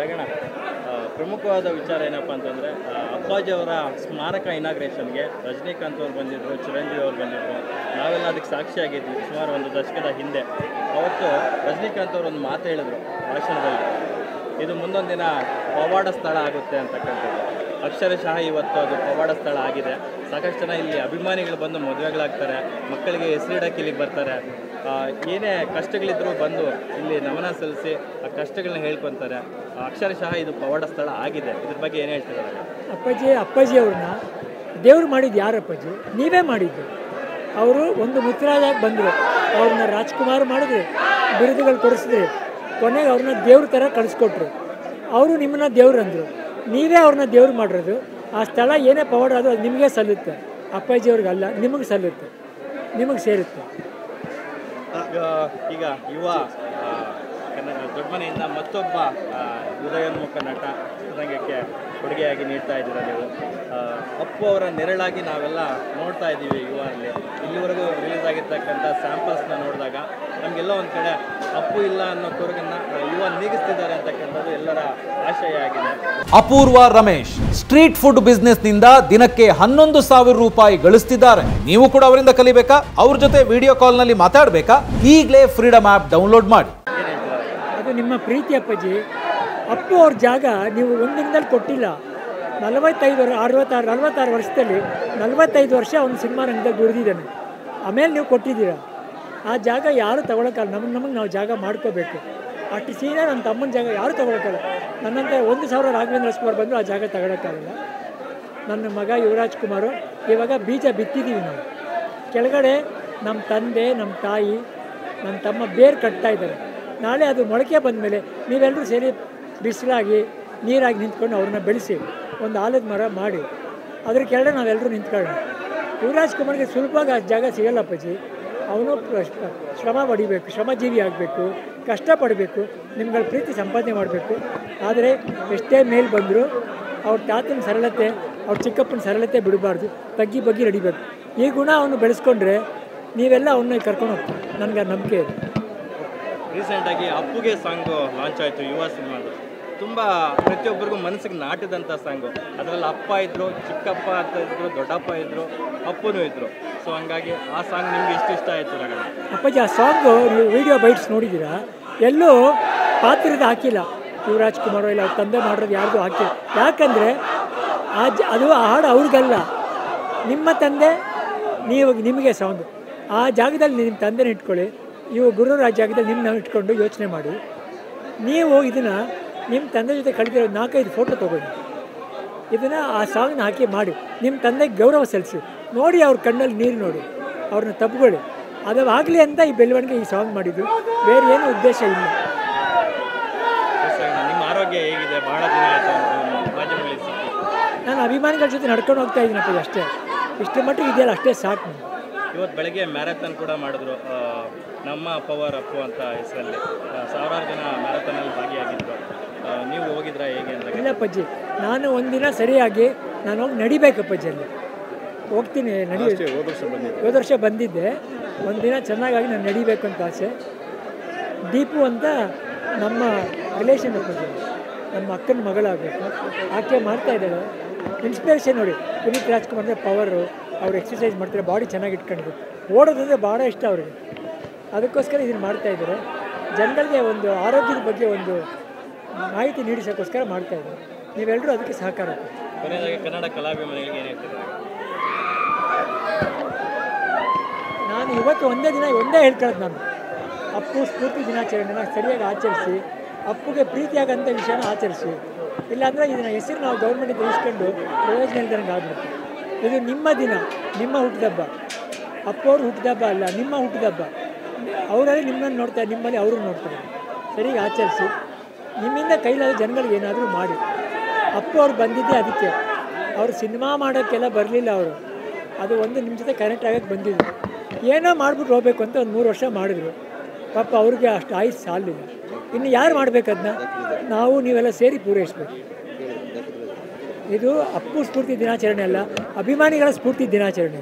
ರಗಣ ಪ್ರಮುಖವಾದ ವಿಚಾರ ಏನಪ್ಪ ಅಂತಂದರೆ ಅಪ್ಪಾಜಿ ಅವರ ಸ್ಮಾರಕ ಇನಾಗ್ರೇಷನ್ಗೆ ರಜನಿಕಾಂತ್ ಅವ್ರು ಬಂದಿದ್ದರು, ಚಿರಂಜೀವಿ ಅವ್ರು ಬಂದಿದ್ದರು. ನಾವೆಲ್ಲ ಅದಕ್ಕೆ ಸಾಕ್ಷಿಯಾಗಿದ್ವಿ ಸುಮಾರು ಒಂದು ದಶಕದ ಹಿಂದೆ. ಅವತ್ತು ರಜನಿಕಾಂತ್ ಅವರು ಒಂದು ಮಾತು ಹೇಳಿದ್ರು ಭಾಷಣದಲ್ಲಿ, ಇದು ಮುಂದೊಂದು ದಿನ ಪವಾಡ ಸ್ಥಳ ಆಗುತ್ತೆ ಅಂತಕ್ಕಂಥದ್ದು. ಅಕ್ಷರಶಃ ಇವತ್ತು ಅದು ಪವಾಡ ಸ್ಥಳ ಆಗಿದೆ. ಸಾಕಷ್ಟು ಜನ ಇಲ್ಲಿ ಅಭಿಮಾನಿಗಳು ಬಂದು ಮದುವೆಗಳಾಗ್ತಾರೆ, ಮಕ್ಕಳಿಗೆ ಹೆಸರಿಡಕ್ಕೆ ಇಲ್ಲಿಗೆ ಬರ್ತಾರೆ. ಏನೇ ಕಷ್ಟಗಳಿದ್ರೂ ಬಂದು ಇಲ್ಲಿ ನಮನ ಸಲ್ಲಿಸಿ ಆ ಕಷ್ಟಗಳನ್ನ ಹೇಳ್ಕೊತಾರೆ. ಅಕ್ಷರಶಃ ಇದು ಪವಾಡ ಸ್ಥಳ ಆಗಿದೆ. ಇದ್ರ ಬಗ್ಗೆ ಏನು ಹೇಳ್ತಿದ್ದಾರೆ? ಅಪ್ಪಾಜಿ ಅವ್ರನ್ನ ದೇವ್ರು ಮಾಡಿದ್ದು ಯಾರು? ಅಪ್ಪಾಜಿ ನೀವೇ ಮಾಡಿದ್ದು. ಅವರು ಒಂದು ಮುತ್ತರಾಜಾಗಿ ಬಂದರು, ಅವ್ರನ್ನ ರಾಜ್ಕುಮಾರ್ ಮಾಡಿದ್ರು, ಬಿರುದುಗಳು ಕೊಡಿಸಿದ್ರಿ, ಕೊನೆಗೆ ಅವ್ರನ್ನ ದೇವ್ರ ಥರ ಕಳಿಸ್ಕೊಟ್ರು. ಅವರು ನಿಮ್ಮನ್ನ ದೇವ್ರು ಅಂದರು, ನೀವೇ ಅವ್ರನ್ನ ದೇವ್ರು ಮಾಡಿರೋದು. ಆ ಸ್ಥಳ ಏನೇ ಪವಾಡ ಅದು ಅದು ನಿಮಗೆ ಸಲ್ಲುತ್ತೆ, ಅಪ್ಪಾಜಿಯವ್ರಿಗಲ್ಲ, ನಿಮಗೆ ಸಲ್ಲುತ್ತೆ, ನಿಮಗೆ ಸೇರುತ್ತೆ. ಈಗ ಯುವ ಕನ್ನಡ ದೊಡ್ಡ ಮನೆಯಿಂದ ಮತ್ತೊಬ್ಬ ಉದಯೋನ್ಮುಖ ನಟ ಚಿತ್ರರಂಗಕ್ಕೆ ಕೊಡುಗೆಯಾಗಿ ನೀಡ್ತಾ ಇದ್ದೀರಾ ನೀವು. ಅಪ್ಪು ಅವರ ನೆರಳಾಗಿ ನಾವೆಲ್ಲ ನೋಡ್ತಾ ಇದ್ದೀವಿ ಯುವರಲ್ಲಿ. ಇಲ್ಲಿವರೆಗೂ ರಿಲೀಸ್ ಆಗಿರ್ತಕ್ಕಂಥ ಸ್ಯಾಂಪಲ್ಸ್ನ ನೋಡಿದಾಗ ನಮಗೆಲ್ಲ ಒಂದು ಕಡೆ ಅಪ್ಪು ಇಲ್ಲ ಅನ್ನೋ ಕೊರಗನ್ನು ಯುವ ನೀಗಿಸ್ತಿದ್ದಾರೆ ಅಂತಕ್ಕಂಥದ್ದು ಎಲ್ಲರ ಆಶಯ ಆಗಿದೆ. ಅಪೂರ್ವ ರಮೇಶ್ ಸ್ಟ್ರೀಟ್ ಫುಡ್ ಬಿಸ್ನೆಸ್ನಿಂದ ದಿನಕ್ಕೆ 11,000 ರೂಪಾಯಿ ಗಳಿಸ್ತಿದ್ದಾರೆ. ನೀವು ಕೂಡ ಅವರಿಂದ ಕಲಿಬೇಕಾ? ಅವ್ರ ಜೊತೆ ವಿಡಿಯೋ ಕಾಲ್ನಲ್ಲಿ ಮಾತಾಡಬೇಕಾ? ಈಗಲೇ ಫ್ರೀಡಮ್ ಆ್ಯಪ್ ಡೌನ್ಲೋಡ್ ಮಾಡಿ. ಅದು ನಿಮ್ಮ ಪ್ರೀತಿ ಅಪ್ಪಾಜಿ. ಅಪ್ಪು ಅವ್ರ ಜಾಗ ನೀವು ಒಂದು ದಿನದಲ್ಲಿ ಕೊಟ್ಟಿಲ್ಲ. 46 ವರ್ಷದಲ್ಲಿ 45 ವರ್ಷ ಅವ್ನು ಸಿನಿಮಾ ರಂಗದಲ್ಲಿ ದುಡಿದಿದ್ದಾನೆ. ಆಮೇಲೆ ನೀವು ಕೊಟ್ಟಿದ್ದೀರಾ. ಆ ಜಾಗ ಯಾರು ತಗೊಳಕ್ಕಲ್ಲ. ನಮಗೆ ನಾವು ಜಾಗ ಮಾಡ್ಕೋಬೇಕು. ಅಷ್ಟು ಸೀನಿಯರ್ ನನ್ನ ತಮ್ಮನ ಜಾಗ ಯಾರು ತಗೊಳಕ್ಕಲ್ಲ. ನನ್ನಂತ 1,000 ರಾಘವೇಂದ್ರ ರಾಜ್ಕುಮಾರ್ ಬಂದರೂ ಆ ಜಾಗ ತಗೊಳಕ್ಕಾಗಲ್ಲ. ನನ್ನ ಮಗ ಯುವರಾಜ್ ಕುಮಾರು ಇವಾಗ ಬೀಜ ಬಿತ್ತಿದ್ದೀವಿ ನಾವು. ಕೆಳಗಡೆ ನಮ್ಮ ತಂದೆ, ನಮ್ಮ ತಾಯಿ, ನನ್ನ ತಮ್ಮ ಬೇರು ಕಟ್ತಾ ಇದ್ದಾರೆ. ನಾಳೆ ಅದು ಮೊಳಕೆ ಬಂದ ಮೇಲೆ ನೀವೆಲ್ಲರೂ ಸೇರಿ ಬಿಸಿಲಾಗಿ ನೀರಾಗಿ ನಿಂತ್ಕೊಂಡು ಅವ್ರನ್ನ ಬೆಳೆಸಿ ಒಂದು ಆಲದ ಮರ ಮಾಡಿ ಅದ್ರ ಕೆಳಗಡೆ ನಾವೆಲ್ಲರೂ ನಿಂತ್ಕೊಳ್ಳೋಣ. ಯುವರಾಜ್ ಕುಮಾರ್ಗೆ ಸುಲಭವಾಗಿ ಆ ಜಾಗ ಸಿಗಲ್ಲ ಅಪ್ಪಾಜಿ. ಅವನು ಶ್ರಮ ಪಡಿಬೇಕು, ಶ್ರಮಜೀವಿ ಆಗಬೇಕು, ಕಷ್ಟಪಡಬೇಕು, ನಿಮ್ಗಳ ಪ್ರೀತಿ ಸಂಪಾದನೆ ಮಾಡಬೇಕು. ಆದರೆ ಎಷ್ಟೇ ಮೇಲೆ ಬಂದರೂ ಅವ್ರ ತಾತನ ಸರಳತೆ, ಅವ್ರ ಚಿಕ್ಕಪ್ಪನ ಸರಳತೆ ಬಿಡಬಾರ್ದು. ತಗ್ಗಿ ಬಗ್ಗಿ ನಡಿಬೇಕು. ಈ ಗುಣ ಅವನು ಬೆಳೆಸ್ಕೊಂಡ್ರೆ ನೀವೆಲ್ಲ ಅವನ್ನ ಕರ್ಕೊಂಡು ಹೋಗ್ತೀವಿ. ನನಗೆ ನಂಬಿಕೆ ಇದೆ. ರೀಸೆಂಟಾಗಿ ಅಪ್ಪುಗೆ ಸಾಂಗು ಲಾಂಚ್ ಆಯಿತು ಯುವ ಸಿನಿಮಾದು. ತುಂಬ ಪ್ರತಿಯೊಬ್ಬರಿಗೂ ಮನಸ್ಸಿಗೆ ನಾಟಿದಂಥ ಸಾಂಗು. ಅದರಲ್ಲಿ ಅಪ್ಪ ಇದ್ದರು, ಚಿಕ್ಕಪ್ಪ ಅಂತ ಇದ್ದರು, ದೊಡ್ಡಪ್ಪ ಇದ್ದರು, ಅಪ್ಪನೂ ಇದ್ದರು. ಸೊ ಹಂಗಾಗಿ ಆ ಸಾಂಗ್ ನಿಮ್ಗೆ ಇಷ್ಟ ಆಯಿತು ರಗಣ? ಅಪ್ಪಾಜಿ ಆ ಸಾಂಗು ನೀವು ವಿಡಿಯೋ ಬೈಟ್ಸ್ ನೋಡಿದ್ದೀರಾ? ಎಲ್ಲೂ ಪಾತ್ರದ ಹಾಕಿಲ್ಲ. ಯುವರಾಜ್ ಕುಮಾರ್ ಇಲ್ಲ ಅವ್ರ ತಂದೆ ಮಾಡೋದು ಯಾರ್ದು ಹಾಕಿಲ್ಲ. ಯಾಕಂದರೆ ಅದು ಆ ಹಾಡು ಅವ್ರಿಗಲ್ಲ, ನಿಮ್ಮ ತಂದೆ ನಿಮಗೆ ಸಾಂಗು. ಆ ಜಾಗದಲ್ಲಿ ನಿಮ್ಮ ತಂದೆನ ಇಟ್ಕೊಳ್ಳಿ. ಇವು ಗುರುರಾಜ್ ಜಾಗದಲ್ಲಿ ನಿಮ್ಮನ್ನ ಇಟ್ಕೊಂಡು ಯೋಚನೆ ಮಾಡಿ. ನೀವು ಇದನ್ನು ನಿಮ್ಮ ತಂದೆ ಜೊತೆ ಕಳೆದಿರೋ 4-5 ಫೋಟೋ ತೊಗೊಳ್ಳಿ. ಇದನ್ನು ಆ ಸಾಂಗ್ನ ಹಾಕಿ ಮಾಡಿ ನಿಮ್ಮ ತಂದೆಗೆ ಗೌರವ ಸಲ್ಲಿಸಿ. ನೋಡಿ ಅವ್ರ ಕಣ್ಣಲ್ಲಿ ನೀರು ನೋಡಿ, ಅವ್ರನ್ನ ತಪ್ಪಿಕೊಳ್ಳಿ. ಅದು ಆಗಲಿ ಅಂತ ಈ ಬೆಳವಣಿಗೆ ಈ ಸಾಂಗ್ ಮಾಡಿದ್ದು, ಬೇರೆ ಏನೂ ಉದ್ದೇಶ ಇಲ್ಲ. ನಿಮ್ಮ ಆರೋಗ್ಯ ಹೇಗಿದೆ? ಬಹಳ ದಿನ ಆಯಿತು ಮಾಧ್ಯಮಗಳಲ್ಲಿ ಸಿಕ್ಕಿ. ನಾನು ಅಭಿಮಾನಿಗಳ ಜೊತೆ ನಡ್ಕೊಂಡು ಹೋಗ್ತಾ ಇದ್ದೀನಪ್ಪ, ಅಷ್ಟೇ. ಇಷ್ಟು ಮಟ್ಟಿಗೆ ಇದೆಯಲ್ಲ, ಅಷ್ಟೇ ಸಾಕು. ಇವತ್ತು ಬೆಳಗ್ಗೆ ಮ್ಯಾರಥಾನ್ ಕೂಡ ಮಾಡಿದ್ರು, ನಮ್ಮ ಪವರ್ ಅಪ್ಪು ಅಂತ ಹೆಸರಲ್ಲಿ. 1000 ಜನ ಮ್ಯಾರಥಾನಲ್ಲಿ ಭಾಗಿಯಾಗಿದ್ದರು. ನೀವು ಹೋಗಿದ್ರಾ ಹೇಗೆ ಅಂತ? ಇಲ್ಲಪ್ಪಜ್ಜಿ, ನಾನು ಒಂದಿನ ಸರಿಯಾಗಿ ನಾನು ಹೋಗಿ ನಡಿಬೇಕಪ್ಪಜ್ಜಿ. ಅಲ್ಲಿ ಹೋಗ್ತೀನಿ, ಹೋದ ವರ್ಷ ಬಂದಿದ್ದೆ. ಒಂದಿನ ಚೆನ್ನಾಗಾಗಿ ನಾನು ನಡಿಬೇಕು ಅಂತ ಆಸೆ. ದೀಪು ಅಂತ ನಮ್ಮ ರಿಲೇಷನ್ ಅಪ್ಪಜ್ಜಿ, ನಮ್ಮ ಅಕ್ಕನ ಮಗಳಾಗಬೇಕು. ಆಕೆ ಮಾಡ್ತಾ ಇದ್ದಾಳೆ. ಇನ್ಸ್ಪಿರೇಷನ್ ನೋಡಿ. ಪುನೀತ್ ರಾಜ್ಕುಮಾರ್ ಅಂದರೆ ಪವರು, ಅವ್ರು ಎಕ್ಸಸೈಸ್ ಮಾಡ್ತಾರೆ, ಬಾಡಿ ಚೆನ್ನಾಗಿ ಇಟ್ಕೊಂಡಿದ್ರು. ಓಡೋದಂದರೆ ಭಾಳ ಇಷ್ಟ ಅವ್ರಿಗೆ. ಅದಕ್ಕೋಸ್ಕರ ಇದನ್ನು ಮಾಡ್ತಾಯಿದ್ದಾರೆ. ಜನಗಳಿಗೆ ಒಂದು ಆರೋಗ್ಯದ ಬಗ್ಗೆ ಒಂದು ಮಾಹಿತಿ ನೀಡಿಸೋಕ್ಕೋಸ್ಕರ ಮಾಡ್ತಾಯಿದ್ದಾರೆ. ನೀವೆಲ್ಲರೂ ಅದಕ್ಕೆ ಸಹಕಾರ. ಕೊನೆಯದಾಗಿ ಕನ್ನಡ ಕಲಾಭಿಮಾನಿಗಳಿಗೆ ಏನು ಹೇಳ್ತಾರೆ? ನಾನು ಇವತ್ತು ಒಂದೇ ಹೇಳ್ಕೊಳ್ಳೋದು. ನಾನು ಅಪ್ಪು ಸ್ಫೂರ್ತಿ ದಿನಾಚರಣೆನ ಸರಿಯಾಗಿ ಆಚರಿಸಿ, ಅಪ್ಪುಗೆ ಪ್ರೀತಿಯಾಗಂಥ ವಿಷಯನ ಆಚರಿಸಿ. ಇಲ್ಲಾಂದರೆ ಇದನ್ನು ಹೆಸರು ನಾವು ಗೌರ್ಮೆಂಟಿಂದ ಇಸ್ಕೊಂಡು ಪ್ರಯೋಜನ ಇಲ್ದಂಗೆ ಆಗಬೇಕು. ಇದು ನಿಮ್ಮ ದಿನ, ನಿಮ್ಮ ಹುಟ್ಟಿದಬ್ಬ. ಅಪ್ಪು ಅವ್ರ ಹುಟ್ಟಿದಬ್ಬ ಅಲ್ಲ, ನಿಮ್ಮ ಹುಟ್ಟಿದಬ್ಬ. ಅವರಲ್ಲಿ ನಿಮ್ಮನ್ನು ನೋಡ್ತಾರೆ, ನಿಮ್ಮಲ್ಲಿ ಅವರು ನೋಡ್ತಾರೆ. ಸರಿಯಾಗಿ ಆಚರಿಸಿ. ನಿಮ್ಮಿಂದ ಕೈಲಾದ ಜನಗಳಿಗೆ ಏನಾದರೂ ಮಾಡಿ. ಅಪ್ಪು ಅವ್ರು ಬಂದಿದ್ದೆ ಅದಕ್ಕೆ. ಅವರು ಸಿನಿಮಾ ಮಾಡೋಕ್ಕೆಲ್ಲ ಬರಲಿಲ್ಲ. ಅವರು ಅದು ಒಂದು ನಿಮ್ಮ ಜೊತೆ ಕನೆಕ್ಟ್ ಆಗೋಕ್ಕೆ ಬಂದಿದ್ರು. ಏನೋ ಮಾಡಿಬಿಟ್ಟು ಹೋಗ್ಬೇಕು ಅಂತ ಒಂದು 3 ವರ್ಷ ಮಾಡಿದ್ರು. ಪಾಪ ಅವ್ರಿಗೆ ಅಷ್ಟು ಆಯುಸ್ ಸಾಲಿಲ್ಲ. ಇನ್ನು ಯಾರು ಮಾಡಬೇಕದನ್ನ? ನಾವು ನೀವೆಲ್ಲ ಸೇರಿ ಪೂರೈಸಬೇಕು. ಇದು ಅಪ್ಪು ಸ್ಫೂರ್ತಿ ದಿನಾಚರಣೆ ಅಲ್ಲ, ಅಭಿಮಾನಿಗಳ ಸ್ಫೂರ್ತಿ ದಿನಾಚರಣೆ.